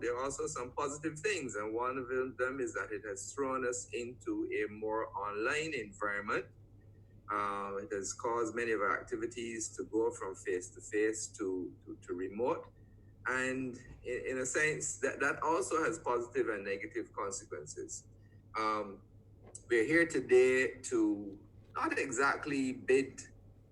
there are also some positive things, and one of them is that it has thrown us into a more online environment. It has caused many of our activities to go from face to face to remote. And in a sense, that also has positive and negative consequences. Um, we're here today to not exactly bid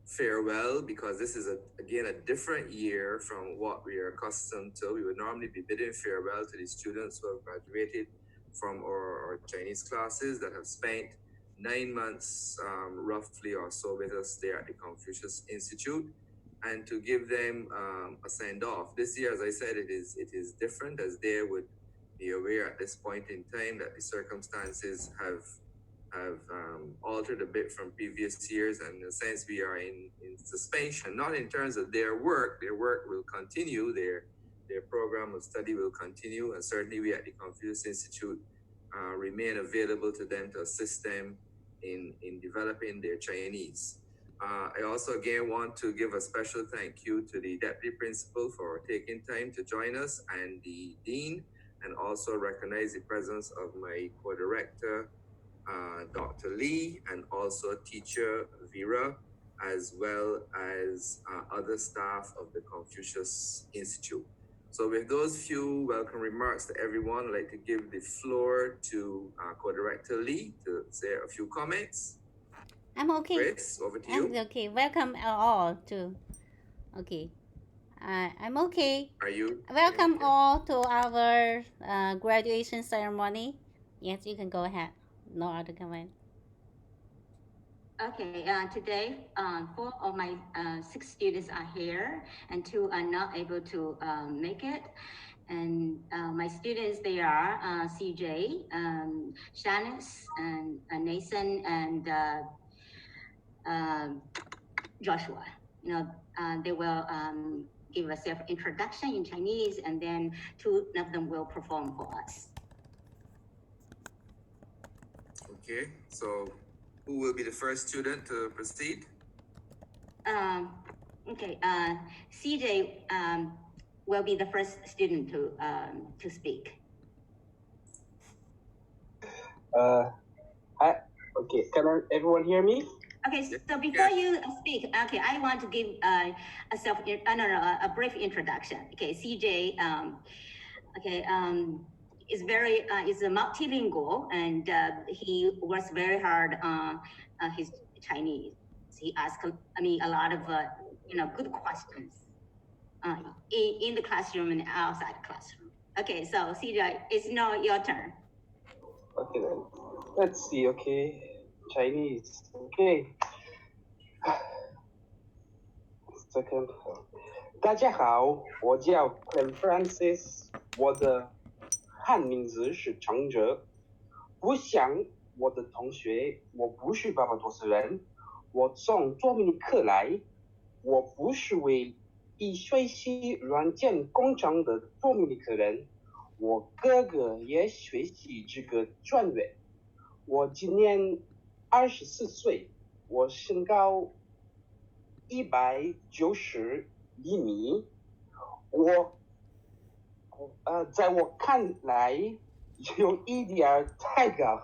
farewell, because this is again a different year from what we are accustomed to. We would normally be bidding farewell to the students who have graduated from our Chinese classes that have spent 9 months roughly or so with us there at the Confucius Institute, and to give them a send off. This year, as I said, it is different, as they would be aware at this point in time that the circumstances have altered a bit from previous years, and in a sense we are in suspension, not in terms of their work will continue, their program of study will continue, and certainly we at the Confucius Institute remain available to them to assist them in developing their Chinese. I also again want to give a special thank you to the Deputy Principal for taking time to join us, and the Dean, and also recognize the presence of my co-director, Dr. Lee, and also teacher Vera, as well as other staff of the Confucius Institute. So with those few welcome remarks to everyone, I'd like to give the floor to co-director Lee to say a few comments. I'm okay. Grace, over to you. I'm okay. Welcome all to. Okay. I'm okay. Are you? Welcome Okay. all to our graduation ceremony. Yes, you can go ahead. No other comment. Okay, today, 4 of my 6 students are here, and 2 are not able to make it. And my students, they are CJ, Shanice, and Nathan, and Joshua. They will give a self-introduction in Chinese, and then 2 of them will perform for us. Okay, so who will be the first student to proceed? Okay, CJ will be the first student to speak. Okay, can everyone hear me? Okay, so before you speak, okay, I want to give a brief introduction. Okay, CJ, is a multilingual, and he works very hard on his Chinese. He asks a lot of good questions in the classroom and outside the classroom. Okay, so CJ, it's now your turn. Okay then, let's see. Okay, Chinese. Okay. Second. 大家好，我叫 Clem Francis， 我的汉名字是长哲。不像我的同学，我不是巴巴多斯人，我从多米尼克来，我不是为以学习软件工厂的多米尼克人，我哥哥也学习这个专业。我今年24岁，我身高190厘米，在我看来有一点太高。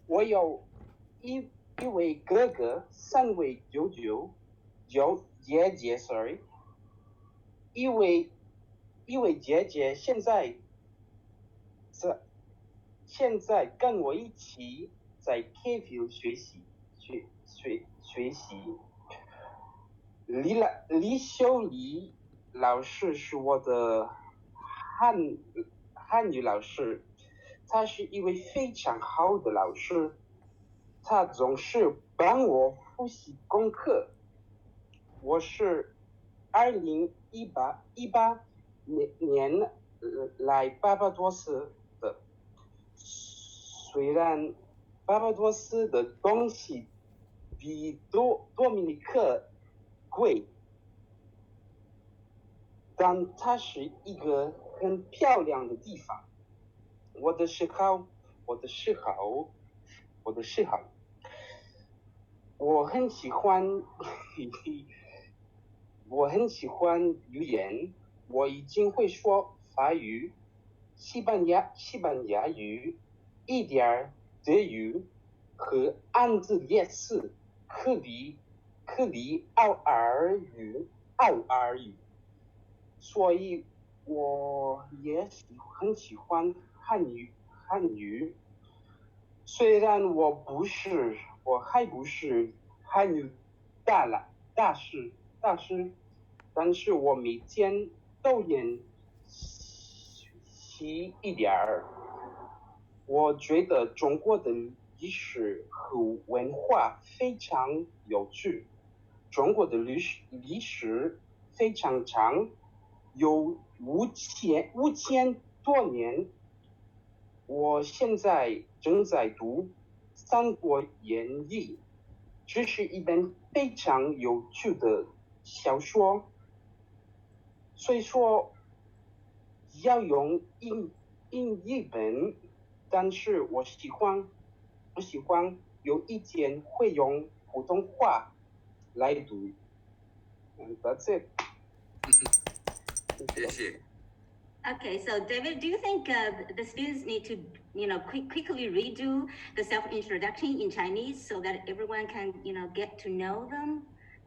我有一位哥哥，3位姐姐，sorry， 一位姐姐现在跟我一起在 KFU 学习。李秀丽老师是我的汉语老师，他是一位非常好的老师，他总是帮我复习功课。我是2018年来巴巴多斯的，虽然巴巴多斯的东西比多米尼克贵，但它是一个很漂亮的地方。我的嗜好，我很喜欢语言，我已经会说法语、西班牙语、一点德语和汉字类似，克里奥尔语，所以我也很喜欢汉语。虽然我还不是汉语大师，但是我每天都演习一点儿。我觉得中国的历史和文化非常有趣。中国的历史非常长，有5000多年。我现在正在读《三国演义》，这是一本非常有趣的小说。虽说要用英译本，但是我喜欢有一天会用普通话来读。And that's it. Okay, so David, do you think the students need to, quickly redo the self-introduction in Chinese so that everyone can, get to know them,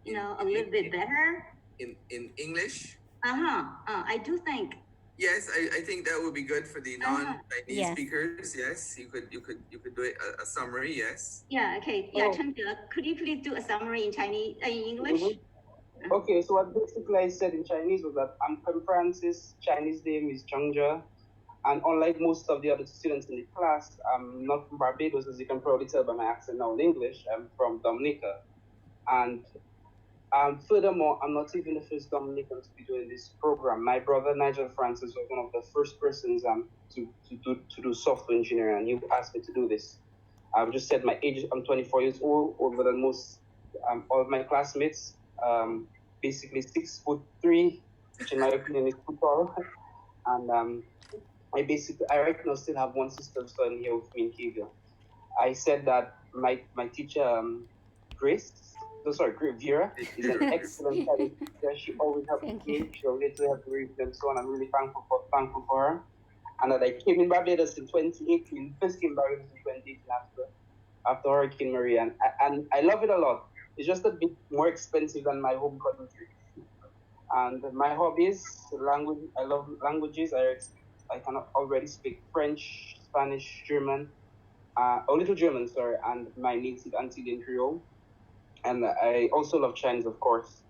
a little bit better? In English? I do think. Yes, I think that would be good for the non-Chinese Yes. speakers. Yes, you could do it, a summary. Yes. Yeah. Okay. Yeah, Chengde, could you please do a summary in Chinese, in English? Mm-hmm. Okay, so what basically I said in Chinese was that I'm Pem Francis, Chinese name is Changja, and unlike most of the other students in the class, I'm not from Barbados, as you can probably tell by my accent now in English. I'm from Dominica, and furthermore, I'm not even the first Dominican to be doing this program. My brother Nigel Francis was one of the first persons to do software engineering, and he asked me to do this. I've just said my age. I'm 24 years old, older than most all of my classmates. Basically 6'3", which in my opinion is too tall. And I right now still have one sister studying here with me in Kivia. I said that my teacher Vera is an excellent Chinese teacher. She always helped me. She always helped me and so on. I'm really thankful for her. And that I came in Barbados in 2018. First came Barbados in 2018 after Hurricane Maria, and I love it a lot. It's just a bit more expensive than my home country. And my hobbies, language. I love languages. I can already speak French, Spanish, German, a little German, sorry, and my native Antillean Creole. And I also love Chinese, of course.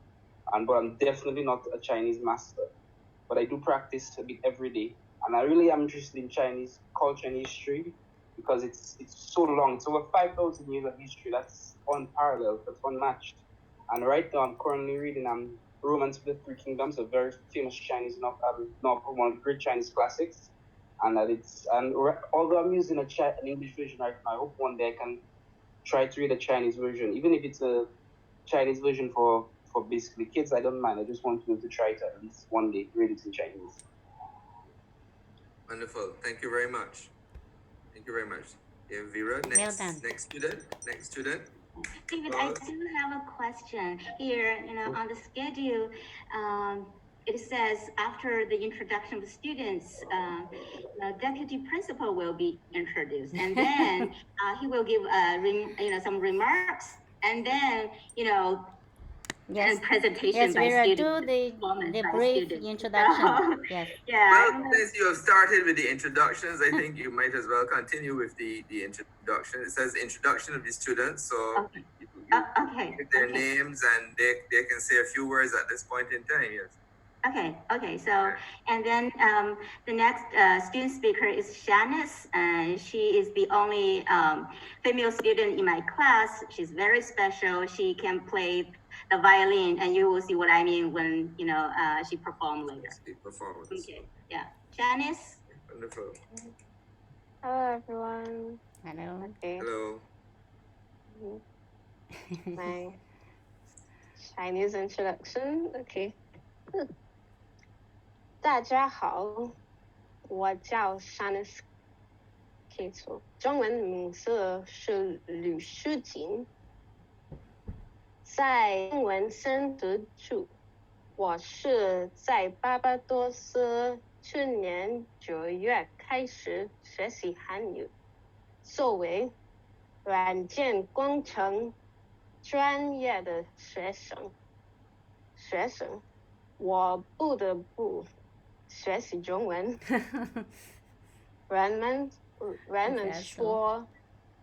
But I'm definitely not a Chinese master. But I do practice a bit every day. And I really am interested in Chinese culture and history because it's so long. It's over 5,000 years of history. That's unparalleled. That's unmatched. And right now, I'm currently reading Romance of the Three Kingdoms, a very famous Chinese novel, one of the great Chinese classics. And although I'm using an English version right now, I hope one day I can try to read a Chinese version, even if it's a Chinese version for basically kids. I don't mind. I just want to try it at least one day, read it in Chinese. Wonderful. Thank you very much. Yeah, Vera, next student. David, I do have a question here. On the schedule, it says after the introduction of the students, deputy principal will be introduced, and then he will give some remarks, and then and presentation by Vera, students. do the brief introduction. Yes. Yeah. Well, since you have started with the introductions, I think you might as well continue with the introduction. It says introduction of the students, so you get their names and they can say a few words at this point in time. Yes. Okay. So, and then the next student speaker is Shanice, and she is the only female student in my class. She's very special. She can play the violin, and you will see what I mean when she performs later. Performance. Okay. Yeah. Shanice. Wonderful. Hello, everyone. Hello. Okay. Hello. My Chinese introduction. Okay. 大家好，我叫 Shanice K 中文名字是吕诗锦，在英文深读处，我是在巴巴多斯去年9月开始学习汉语，作为软件工程专业的学生，我不得不学习中文。人们说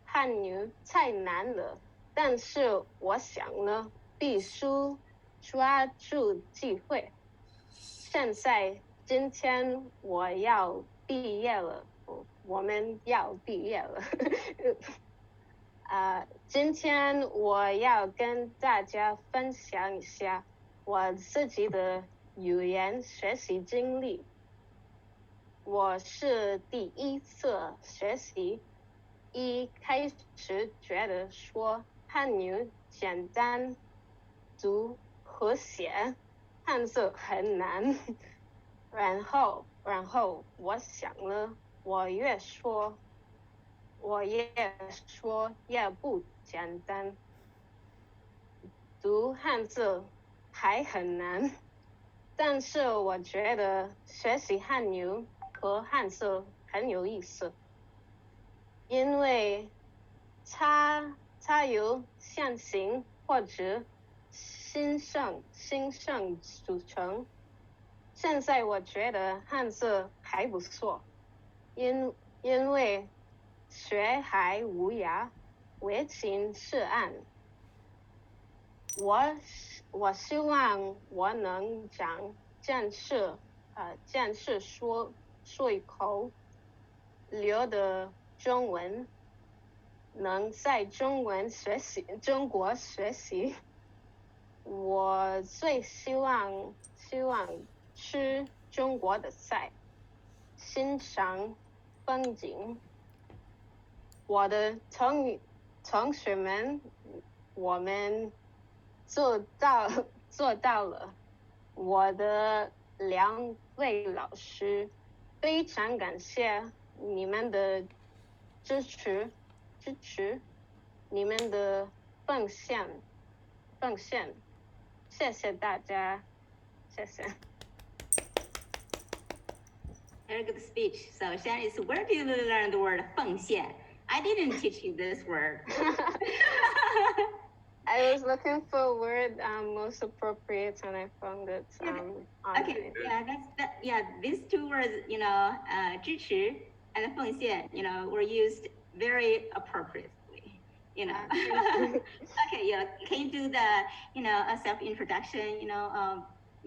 汉语太难了，但是我想呢，必须抓住机会。今天我要毕业了，我们要毕业了。今天我要跟大家分享一下我自己的语言学习经历。我是第一次学习，一开始觉得说汉语简单，读和写汉字很难，然后我想了，我越说也不简单，读汉字还很难，但是我觉得学习汉语和汉字很有意思，因为它由象形或者心声组成。现在我觉得汉字还不错，因为学还无涯，唯情是岸。我希望我能见识说一口流的中文，能在中国学习。我最希望吃中国的菜，欣赏风景。我的同学们，我们做到了。我的2位老师，非常感谢你们的支持，你们的奉献，谢谢大家，谢谢。Very good speech. So Shannon, where did you learn the word 奉献? I didn't teach you this word. I was looking for a word most appropriate, and I found it. Okay, these 2 words, 支持 and 奉献, were used very appropriately. Okay, can you do the, a self-introduction,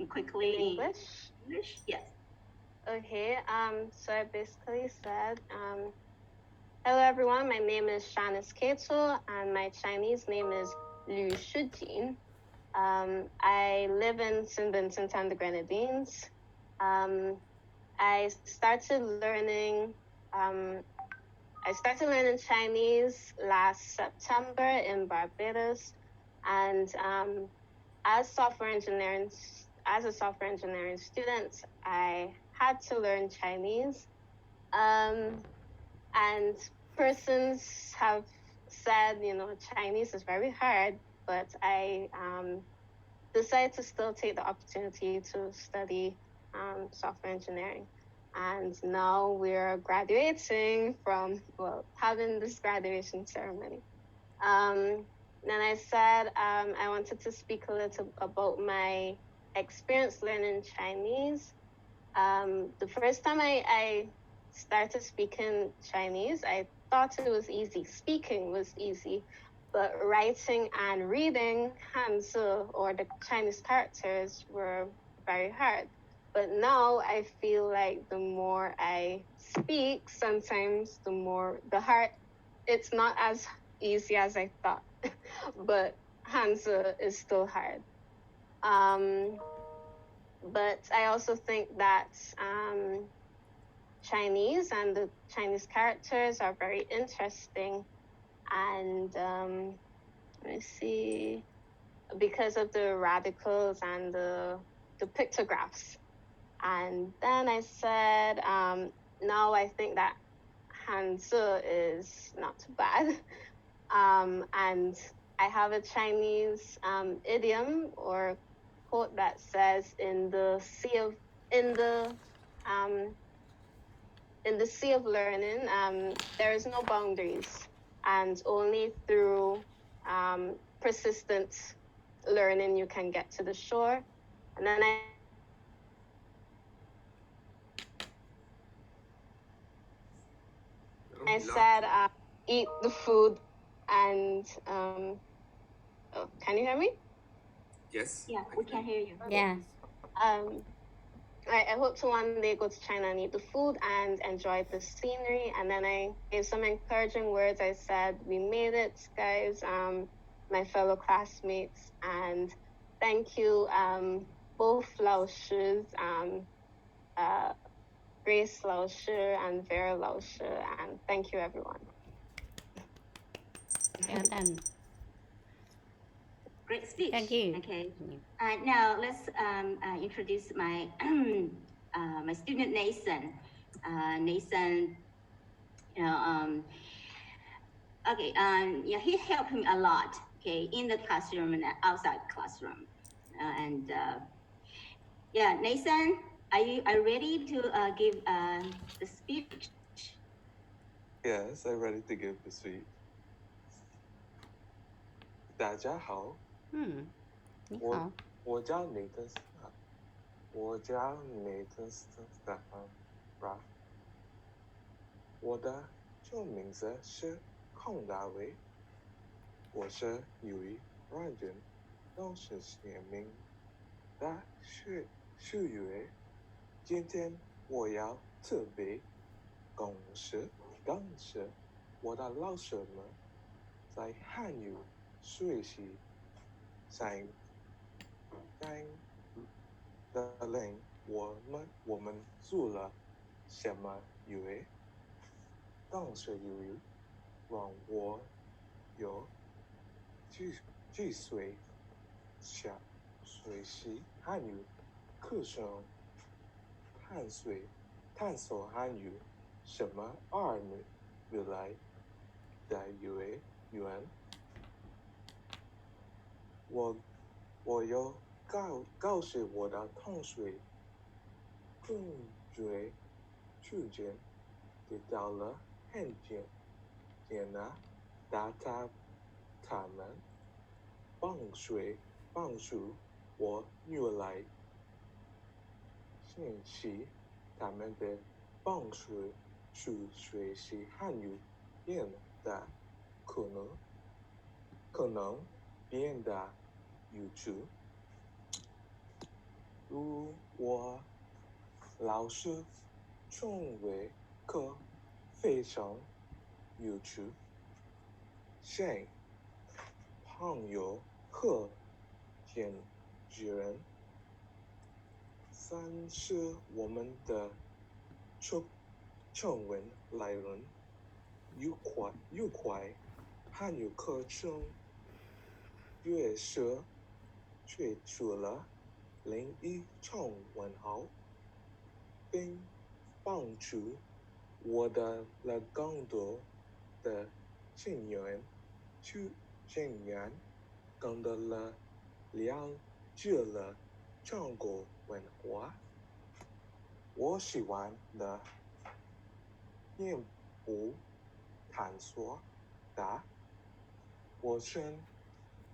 quickly in English? English, yes. Okay, so I basically said, hello everyone, my name is Shanis Keto, and my Chinese name is Liu Shujin. I live in Vincent and the Grenadines. I started learning Chinese last September in Barbados, and as a software engineering student, I had to learn Chinese. And persons have said, Chinese is very hard, but I decided to still take the opportunity to study software engineering. And now we're graduating from, having this graduation ceremony. Then I said I wanted to speak a little about my experience learning Chinese. The first time I started speaking Chinese, I thought it was easy. Speaking was easy, but writing and reading Hanzi or the Chinese characters were very hard. But now I feel like the more I speak, sometimes it's not as easy as I thought, but Hanzi is still hard. But I also think that Chinese and the Chinese characters are very interesting, and let me see, because of the radicals and the pictographs. And then I said, now I think that Hanzi is not too bad. And I have a Chinese idiom or quote that says, in the in the sea of learning, there is no boundaries, and only through persistent learning you can get to the shore. And then I said, eat the food and oh, can you hear me? Yes. Yeah, we can hear you. Yes. I hope to one day go to China and eat the food and enjoy the scenery. And then I gave some encouraging words. I said, we made it, guys, my fellow classmates. And thank you, both Lao Shis, Grace Lao Shi and Vera Lao Shi. And thank you, everyone. Well done. Great speech. Thank you. Okay. Now let's introduce my my student Nathan. Nathan, you know, okay, yeah, he helped me a lot. Okay, in the classroom and outside classroom, and yeah, Nathan, are you ready to give the speech? Yes, I'm ready to give the speech. 大家好，你好。我叫内特斯坦，我叫内特斯坦，Ralph。我的中文名字是孔大卫，我是UWI-CH名的学员。今天我要特别感谢我的老师们在汉语学习上带领我们做了什么感谢让我有机会学习汉语课程，探索汉语什么未来的语言。我有告诉我的同学，拒绝得到了很艰难，但他们帮助我越来信息他们的帮助去学习汉语变得可能变得有趣。如我老师中文课非常有趣，像朋友和见人，但是我们的中文内容愉快，汉语课程越是推出了另一种文化，并帮助我的更多的成员更多了解了中国文化。我喜欢的进步探索的，我是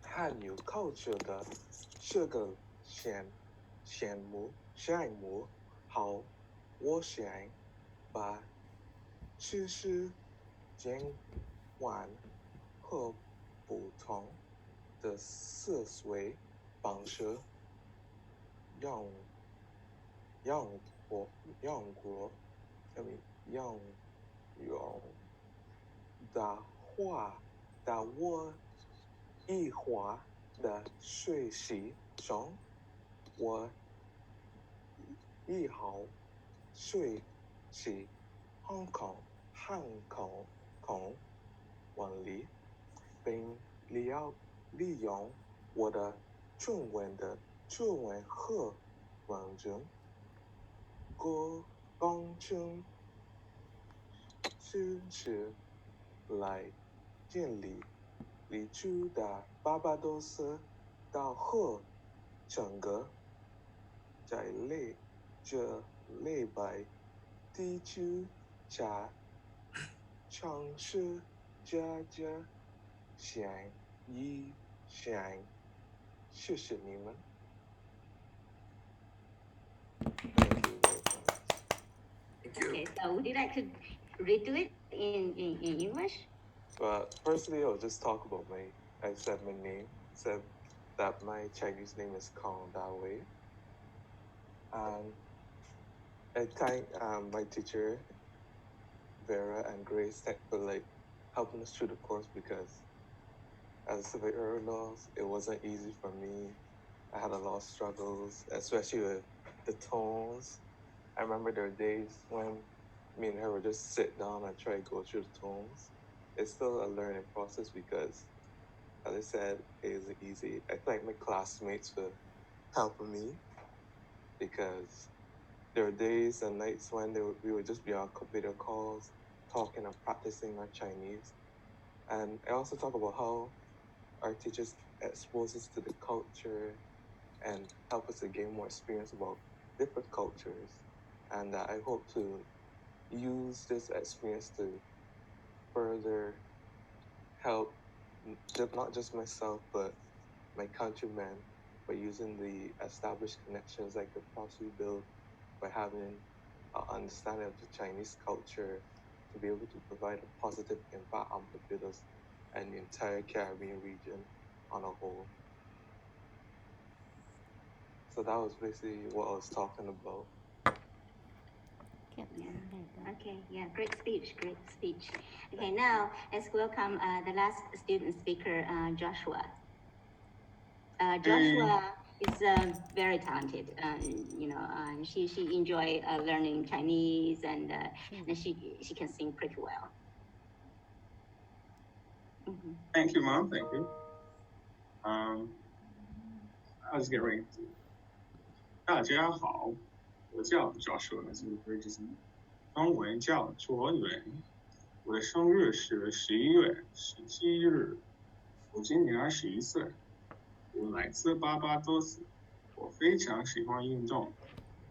汉语culture的这个项目后，我想把知识交换和不同的思维方式用到我以后的学习中，我以后学习航空文理，并利用我的中文和文章工程知识来建立立足的巴巴多斯岛和整个在这类白地区茶尝试家家想一想，谢谢你们。Thank you very much. Thank you. Okay, so would you like to redo it in English? But firstly, I'll just talk about I said my name, said that my Chinese name is Kong Da Wei. And I thank my teacher, Vera and Grace, for like helping us through the course because as I earlier, it wasn't easy for me. I had a lot of struggles, especially with the tones. I remember there were days when me and her would just sit down and try to go through the tones. It's still a learning process because, as I said, it isn't easy. I thank my classmates for helping me because there were days and nights when we would just be on video calls, talking and practicing our Chinese. And I also talk about how our teachers expose us to the culture and help us to gain more experience about different cultures. And I hope to use this experience to further help not just myself, but my countrymen by using the established connections I could possibly build by having an understanding of the Chinese culture to be able to provide a positive impact on Barbados and the entire Caribbean region on a whole. So that was basically what I was talking about. Okay, yeah, great speech, great speech. Okay, now let's welcome the last student speaker, Joshua. Joshua is very talented. She enjoy learning Chinese and she can sing pretty well. Mm-hmm. Thank you, Mom. Thank you. Let's get right into it. 大家好，我叫 Joshua， as you heard just now. 中文叫卓远。我的生日是11月17日，我今年21岁。我来自巴巴多斯，我非常喜欢运动，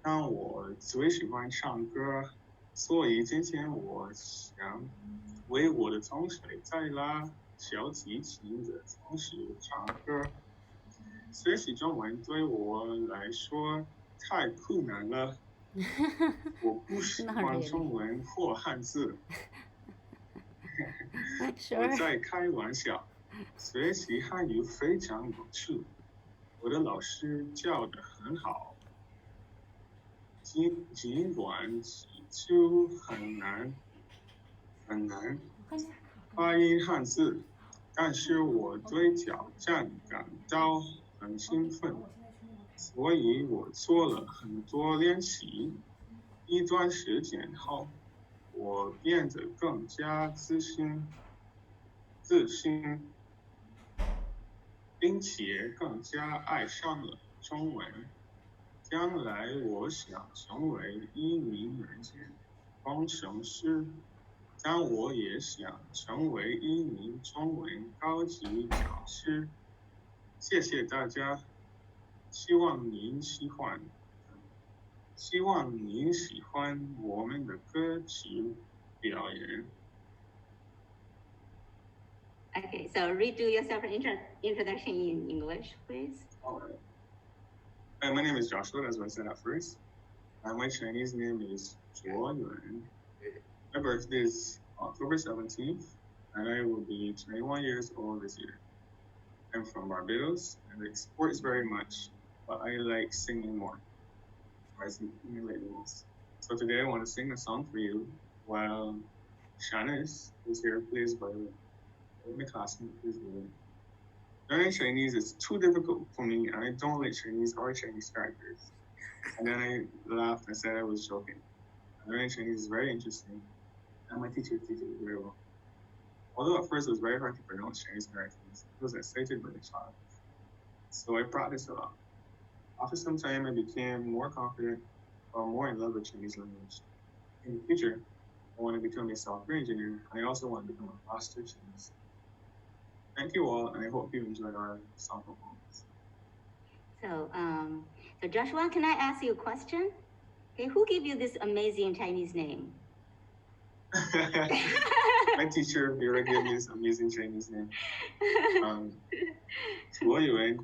但我最喜欢唱歌，所以今天我想为我的同学带来小提琴的同时唱歌。学习中文对我来说太困难了，我不喜欢中文或汉字。我在开玩笑，学习汉语非常有趣，我的老师教得很好，尽管起初很难发音汉字，但是我对挑战感到很兴奋，所以我做了很多练习。一段时间后，我变得更加自信，并且更加爱上了中文。将来我想成为一名软件工程师，但我也想成为一名中文高级讲师。谢谢大家，希望您喜欢我们的歌曲表演。Okay, so redo yourself an introduction in English, please. All right. Hi, my name is Joshua, as I said at first. My Chinese name is Zhuo Yuan. My birthday is October 17th, and I will be 21 years old this year. I'm from Barbados, and I like sports very much, but I like singing more. I sing like most. So today I want to sing a song for you, while Shanice, who's here, plays violin. My classmate plays violin. Learning Chinese is too difficult for me, and I don't like Chinese or Chinese characters. And then I laughed and said I was joking. Learning Chinese is very interesting, and my teacher teaches it very well. Although at first it was very hard to pronounce Chinese characters, I was excited by the challenge. So I practiced a lot. After some time, I became more confident or more in love with Chinese language. In the future, I want to become a software engineer, and I also want to become a master Chinese. Thank you all, and I hope you enjoyed our song performance. So Joshua, can I ask you a question? Okay, who gave you this amazing Chinese name? My teacher Vera gave me this amazing Chinese name. 卓yuan.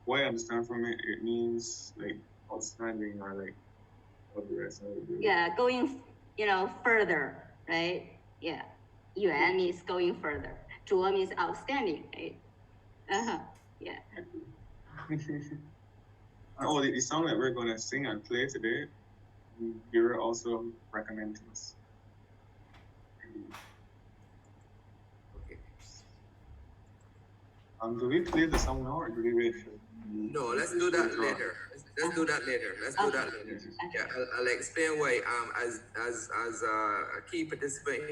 What I understand from it, it means like outstanding or like what the rest of it. Yeah, going, further, right? Yeah. Yuan means going further. 卓 means outstanding, right? Yeah. Oh, the song that we're going to sing and play today, Vera also recommended to us. Okay. Do we play the song now or do we wait? No, let's do that later. Let's do that later. Yeah, I'll explain why. As a key participant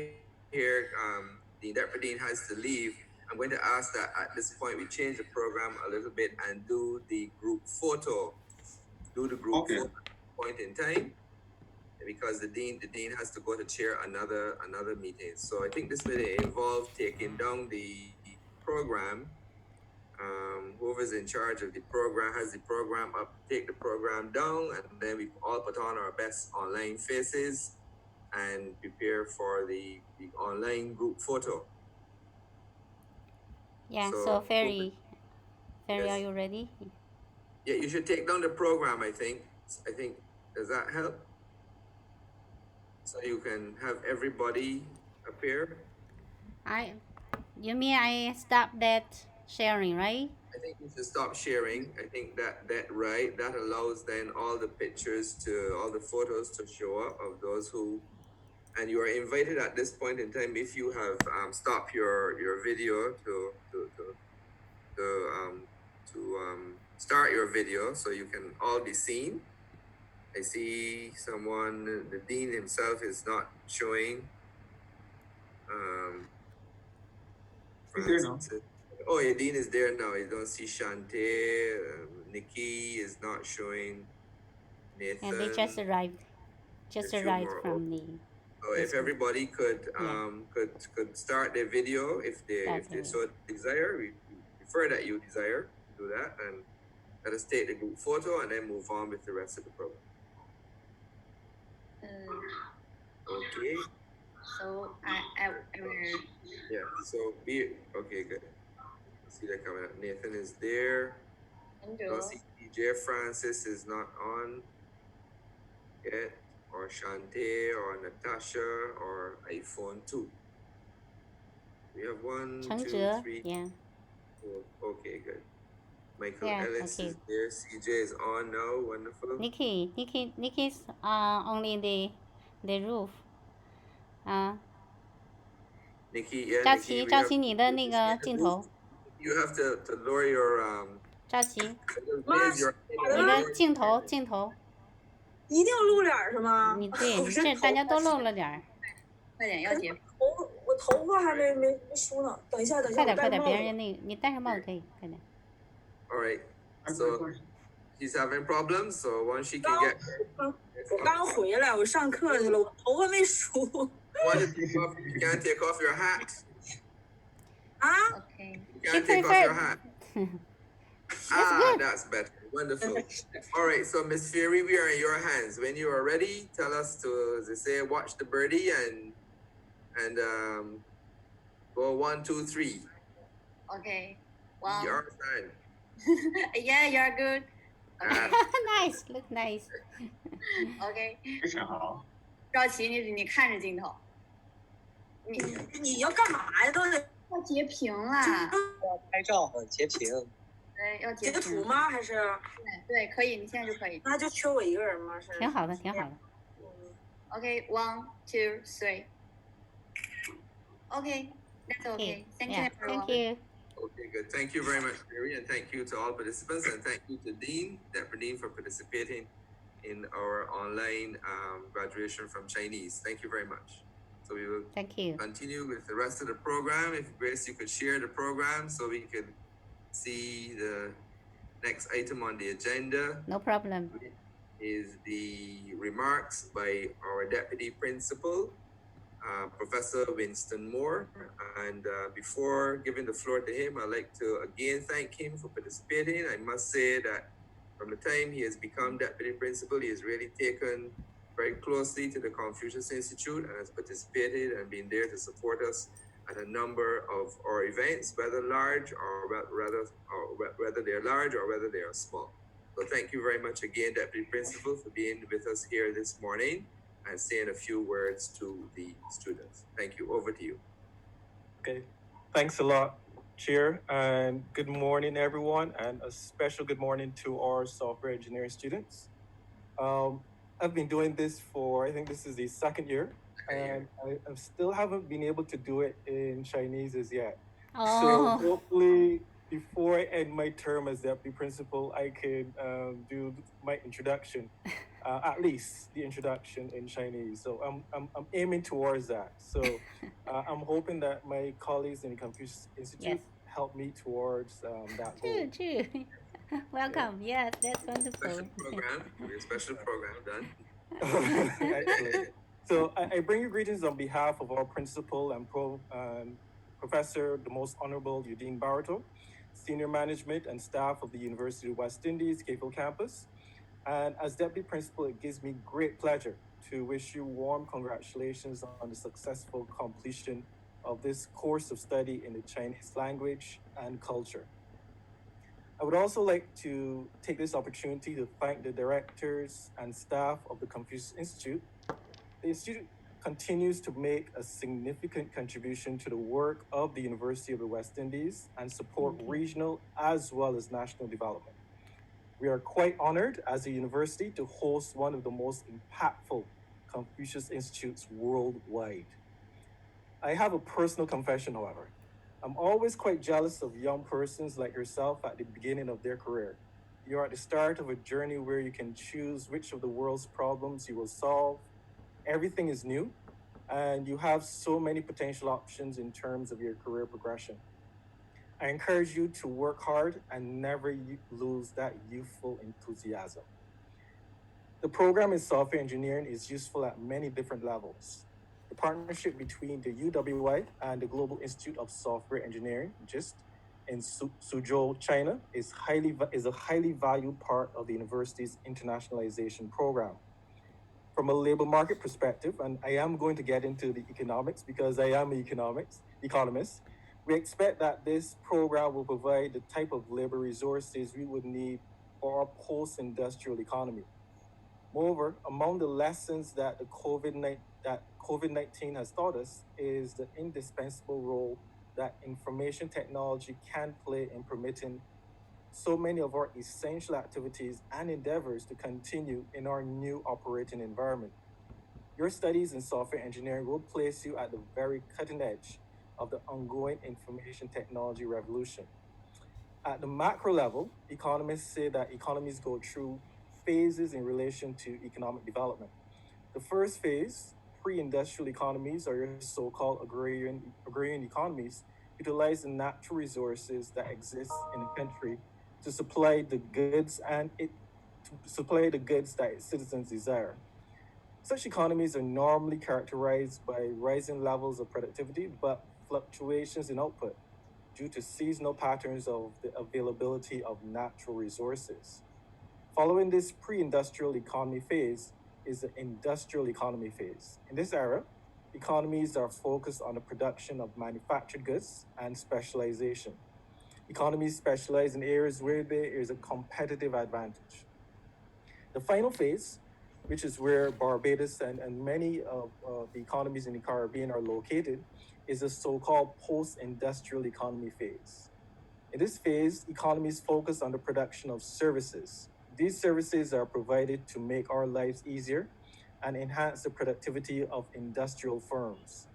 here, the Deputy Dean has to leave. I'm going to ask that at this point we change the program a little bit and do the group photo. Photo point in time, because the dean has to go to chair another meeting. So I think this will involve taking down the program. Whoever's in charge of the program has the program up, take the program down, and then we all put on our best online faces and prepare for the online group photo. Yeah, so Ferry, yes. Are you ready? Yeah, you should take down the program, I think. Does that help? So you can have everybody appear? You mean I stop that sharing, right? I think you should stop sharing. I think that right. That allows then all the photos to show up of those who, and you are invited at this point in time, if you have stopped your video to start your video so you can all be seen. I see someone, the dean himself is not showing. Oh, yeah, Dean is there now. You don't see Shante. Nikki is not showing. Nathan. And they just arrived. From the. So if everybody could start their video, if they so desire, we prefer that you desire to do that, and let us take the group photo and then move on with the rest of the program. Okay. So I will. Yeah. So okay. Good. See that coming up. Nathan is there. See DJ Francis is not on yet, or Shante, or Natasha, or iPhone 2. We have 1, 2, 3. Yeah. 4. Okay, good. Michael Ellis is there. CJ is on now. Wonderful. Nikki's only the roof. Nikki, yeah. 赵琪，你的那个镜头。You have to lower your 赵琪，你的镜头。一定要露脸是吗？你对，这大家都露了脸。快点，要结。我头发还没梳呢。等一下，快点，别人你戴上帽子可以，快点。All right. So she's having problems. So once she can get. 我刚回来，我上课去了，我头发没梳。You can't take off your hat. 啊 Okay. You can't take off your hat. That's better. Wonderful. All right, so Miss Fury, we are in your hands. When you are ready, tell us to, as they say, watch the birdie and go 1, 2, 3. Okay. Wow. Your sign. Yeah, you're good. Okay. Nice, look nice. Okay. 非常好。赵琪，你看着镜头。你要干嘛呀？都得要截屏啦。要拍照，截屏。对，要截图吗？还是？对，可以，你现在就可以。那就缺我一个人吗？是。挺好的。Okay, 1, 2, 3. Okay, that's okay. Thank you, everyone. Thank you. Okay, good. Thank you very much, Mary, and thank you to all participants, and thank you to Deputy Dean, for participating in our online graduation from Chinese. Thank you very much. So we will continue with the rest of the program. If Grace, you could share the program so we could see the next item on the agenda. No problem. Is the remarks by our Deputy Principal, Professor Winston Moore. And before giving the floor to him, I'd like to again thank him for participating. I must say that From the time he has become deputy principal, he has really taken very closely to the Confucius Institute and has participated and been there to support us at a number of our events, whether large or whether they're large or whether they are small. So thank you very much again, Deputy Principal, for being with us here this morning and saying a few words to the students. Thank you. Over to you. Okay. Thanks a lot, Chair, and good morning, everyone, and a special good morning to our software engineering students. I've been doing this for, I think this is the second year, and I still haven't been able to do it in Chinese as yet. So hopefully, before I end my term as deputy principal, I can do my introduction, at least the introduction in Chinese. So I'm aiming towards that. So I'm hoping that my colleagues in the Confucius Institute help me towards that goal. True. Welcome. Yes, that's wonderful. Special program. A special program done. Excellent. So I bring you greetings on behalf of our principal and Professor, the Most Honorable Eugene Barreto, senior management and staff of the University of West Indies, Capel campus. And as deputy principal, it gives me great pleasure to wish you warm congratulations on the successful completion of this course of study in the Chinese language and culture. I would also like to take this opportunity to thank the directors and staff of the Confucius Institute. The Institute continues to make a significant contribution to the work of the University of the West Indies and support regional as well as national development. We are quite honored as a university to host one of the most impactful Confucius Institutes worldwide. I have a personal confession, however. I'm always quite jealous of young persons like yourself at the beginning of their career. You're at the start of a journey where you can choose which of the world's problems you will solve. Everything is new, and you have so many potential options in terms of your career progression. I encourage you to work hard and never lose that youthful enthusiasm. The program in software engineering is useful at many different levels. The partnership between the UWI and the Global Institute of Software Engineering, GIST, in Suzhou, China, is a highly valued part of the university's internationalization program. From a labor market perspective, and I am going to get into the economics because I am an economist, we expect that this program will provide the type of labor resources we would need for our post-industrial economy. Moreover, among the lessons that the COVID-19 has taught us is the indispensable role that information technology can play in permitting so many of our essential activities and endeavors to continue in our new operating environment. Your studies in software engineering will place you at the very cutting edge of the ongoing information technology revolution. At the macro level, economists say that economies go through phases in relation to economic development. The first phase, pre-industrial economies, or your so-called agrarian economies, utilize the natural resources that exist in a country to supply the goods that its citizens desire. Such economies are normally characterized by rising levels of productivity, but fluctuations in output due to seasonal patterns of the availability of natural resources. Following this pre-industrial economy phase is the industrial economy phase. In this era, economies are focused on the production of manufactured goods and specialization. Economies specialize in areas where there is a competitive advantage. The final phase, which is where Barbados and many of the economies in the Caribbean are located, is the so-called post-industrial economy phase. In this phase, economies focus on the production of services. These services are provided to make our lives easier and enhance the productivity of industrial firms.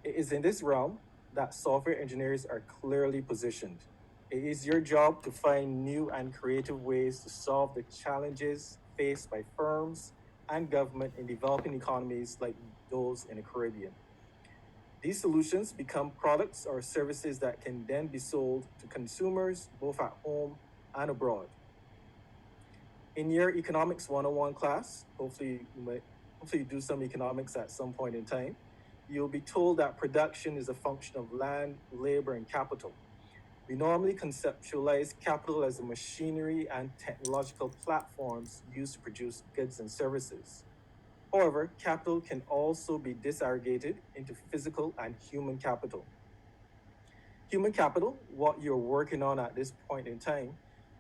It is in this realm that software engineers are clearly positioned. It is your job to find new and creative ways to solve the challenges faced by firms and government in developing economies like those in the Caribbean. These solutions become products or services that can then be sold to consumers both at home and abroad. In your Economics 101 class, hopefully you do some economics at some point in time, you'll be told that production is a function of land, labor, and capital. We normally conceptualize capital as a machinery and technological platforms used to produce goods and services. However, capital can also be disaggregated into physical and human capital. Human capital, what you're working on at this point in time,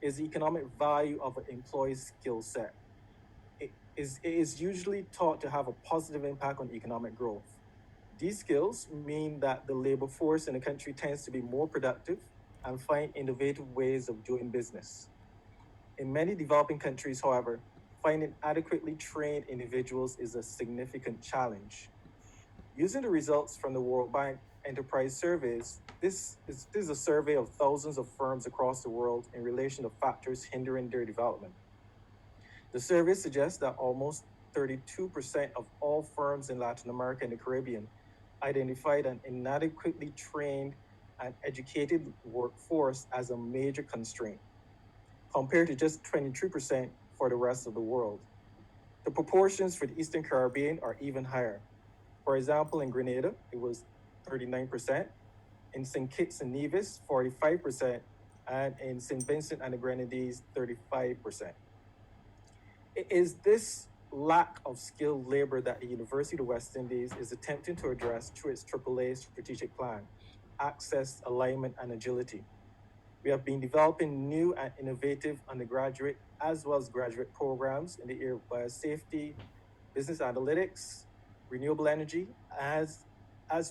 is the economic value of an employee's skill set. It is usually thought to have a positive impact on economic growth. These skills mean that the labor force in a country tends to be more productive and find innovative ways of doing business. In many developing countries, however, finding adequately trained individuals is a significant challenge. Using the results from the World Bank Enterprise Surveys, this is a survey of thousands of firms across the world in relation to factors hindering their development. The survey suggests that almost 32% of all firms in Latin America and the Caribbean identified an inadequately trained and educated workforce as a major constraint, compared to just 23% for the rest of the world. The proportions for the Eastern Caribbean are even higher. For example, in Grenada, it was 39%, in St. Kitts and Nevis, 45%, and in St. Vincent and the Grenadines, 35%. It is this lack of skilled labor that the University of the West Indies is attempting to address through its AAA strategic plan, Access, Alignment, and Agility. We have been developing new and innovative undergraduate as well as graduate programs in the area of biosafety, business analytics, renewable energy, as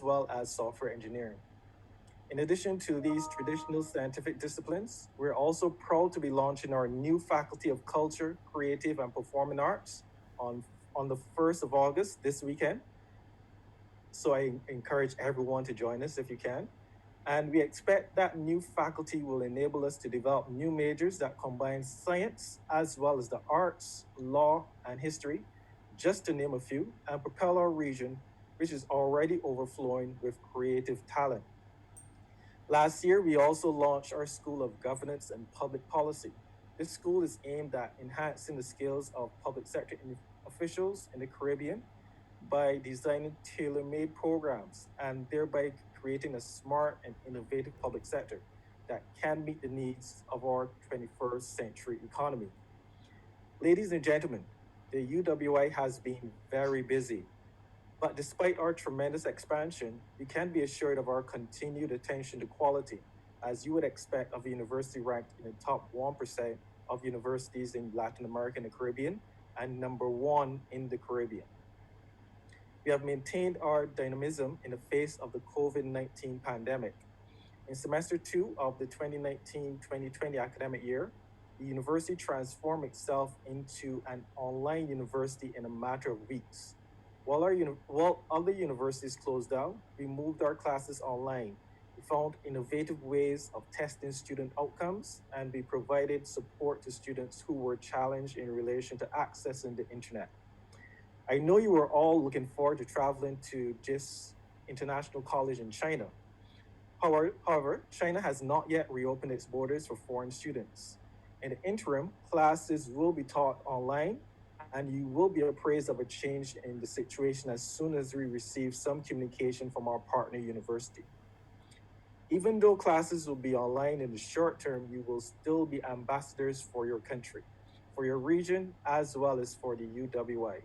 well as software engineering. In addition to these traditional scientific disciplines, we're also proud to be launching our new Faculty of Culture, Creative, and Performing Arts on the 1st of August, this weekend. So I encourage everyone to join us if you can. And we expect that new faculty will enable us to develop new majors that combine science as well as the arts, law, and history, just to name a few, and propel our region, which is already overflowing with creative talent. Last year, we also launched our School of Governance and Public Policy. This school is aimed at enhancing the skills of public sector officials in the Caribbean by designing tailor-made programs and thereby creating a smart and innovative public sector that can meet the needs of our 21st century economy. Ladies and gentlemen, the UWI has been very busy, but despite our tremendous expansion, we can be assured of our continued attention to quality, as you would expect of a university ranked in the top 1% of universities in Latin America and the Caribbean, and number 1 in the Caribbean. We have maintained our dynamism in the face of the COVID-19 pandemic. In semester 2 of the 2019-2020 academic year, the university transformed itself into an online university in a matter of weeks. While other universities closed down, we moved our classes online. We found innovative ways of testing student outcomes, and we provided support to students who were challenged in relation to accessing the internet. I know you are all looking forward to traveling to JIS International College in China. However, China has not yet reopened its borders for foreign students. In the interim, classes will be taught online, and you will be appraised of a change in the situation as soon as we receive some communication from our partner university. Even though classes will be online in the short term, you will still be ambassadors for your country, for your region, as well as for the UWI.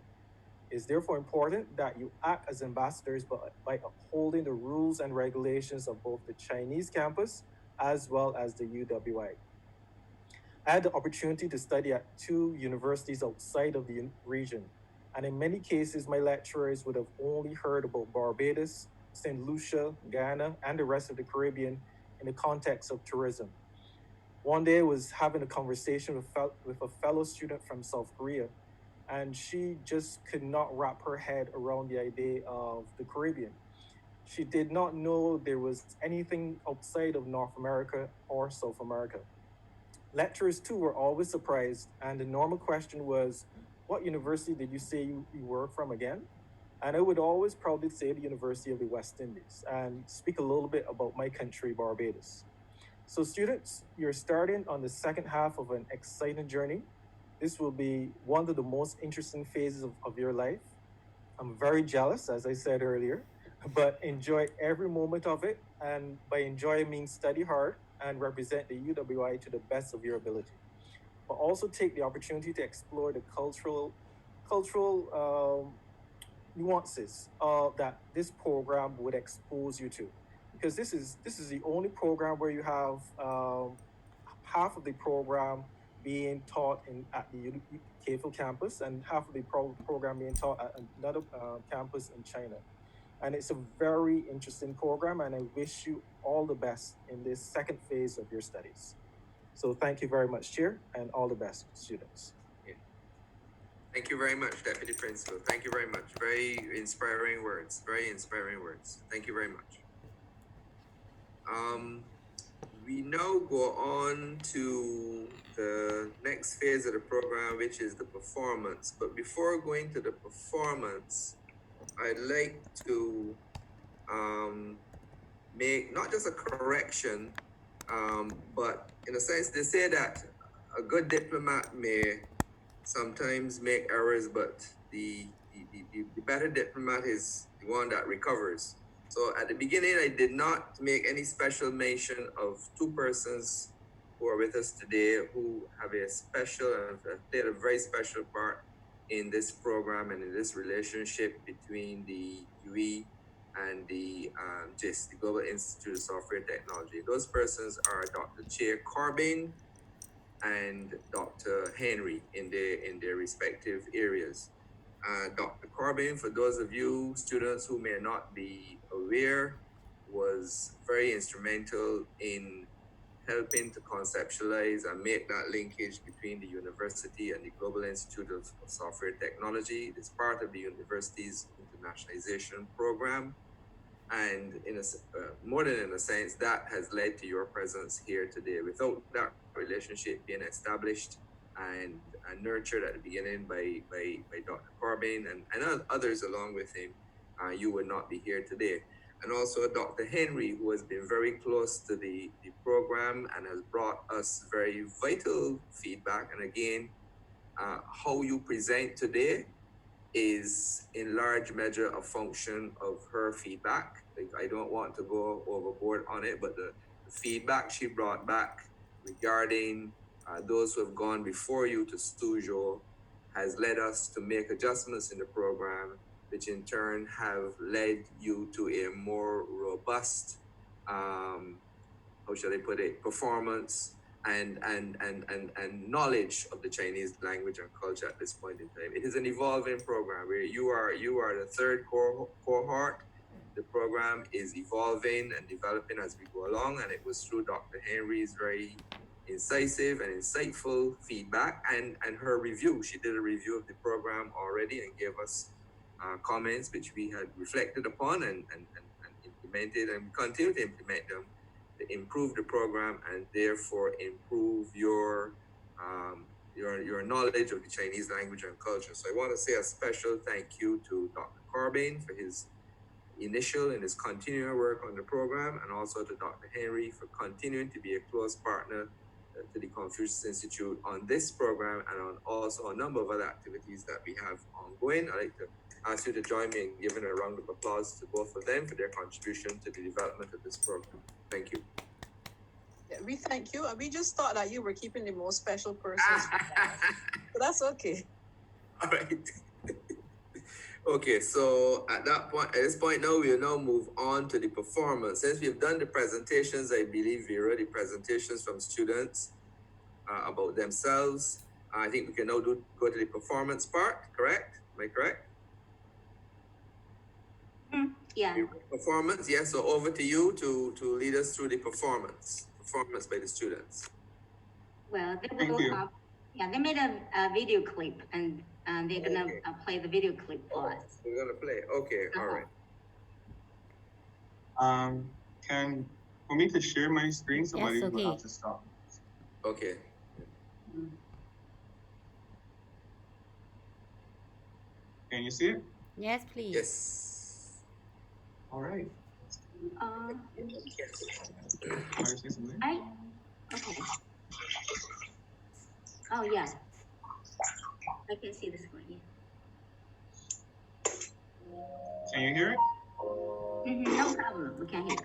It is therefore important that you act as ambassadors by upholding the rules and regulations of both the Chinese campus as well as the UWI. I had the opportunity to study at 2 universities outside of the region, and in many cases, my lecturers would have only heard about Barbados, St. Lucia, Guyana, and the rest of the Caribbean in the context of tourism. One day I was having a conversation with a fellow student from South Korea, and she just could not wrap her head around the idea of the Caribbean. She did not know there was anything outside of North America or South America. Lecturers too were always surprised, and the normal question was, what university did you say you were from again? And I would always proudly say the University of the West Indies and speak a little bit about my country, Barbados. So students, you're starting on the second half of an exciting journey. This will be one of the most interesting phases of your life. I'm very jealous, as I said earlier, but enjoy every moment of it. And by enjoy, I mean study hard and represent the UWI to the best of your ability. But also take the opportunity to explore the cultural nuances that this program would expose you to, because this is the only program where you have half of the program being taught at the KFIL campus and half of the program being taught at another campus in China. And it's a very interesting program, and I wish you all the best in this second phase of your studies. So thank you very much, Chair, and all the best, students. Thank you very much, Deputy Principal. Thank you very much. Very inspiring words. Very inspiring words. Thank you very much. We now go on to the next phase of the program, which is the performance. But before going to the performance, I'd like to make not just a correction, but in a sense, they say that a good diplomat may sometimes make errors, but the better diplomat is the one that recovers. So at the beginning, I did not make any special mention of two persons who are with us today who have a special and played a very special part in this program and in this relationship between the UE and the GIST, the Global Institute of Software Technology. Those persons are Dr. Chair Corbin and Dr. Henry in their respective areas. Dr. Corbin, for those of you students who may not be aware, was very instrumental in helping to conceptualize and make that linkage between the university and the Global Institute of Software Technology. It is part of the university's internationalization program. And more than in a sense, that has led to your presence here today. Without that relationship being established and nurtured at the beginning by Dr. Corbin and others along with him, you would not be here today. And also Dr. Henry, who has been very close to the program and has brought us very vital feedback. And again, how you present today is in large measure a function of her feedback. I don't want to go overboard on it, but the feedback she brought back regarding those who have gone before you to Suzhou has led us to make adjustments in the program, which in turn have led you to a more robust, how shall I put it, performance and knowledge of the Chinese language and culture at this point in time. It is an evolving program where you are the third cohort. The program is evolving and developing as we go along, and it was through Dr. Henry's very incisive and insightful feedback and her review. She did a review of the program already and gave us comments which we had reflected upon and implemented, and we continue to implement them to improve the program and therefore improve your knowledge of the Chinese language and culture. So I want to say a special thank you to Dr. Corbin for his initial and his continuing work on the program, and also to Dr. Henry for continuing to be a close partner to the Confucius Institute on this program and on also a number of other activities that we have ongoing. I'd like to ask you to join me in giving a round of applause to both of them for their contribution to the development of this program. Thank you. Yeah, we thank you. We just thought that you were keeping the most special persons. But that's okay. All right. Okay, so at this point now, we'll now move on to the performance. Since we've done the presentations, I believe, Vera, the presentations from students about themselves, I think we can now go to the performance part, correct? Am I correct? Yeah. Performance, yes. So over to you to lead us through the performance by the students. Well, they will, they made a video clip and they're gonna play the video clip for us. We're gonna play. Okay, all right. For me to share my screen, somebody will have to stop. Okay. Can you see it? Yes, please. Yes. All right. Okay. Oh yeah. I can see the screen. Can you hear it? No problem. We can hear.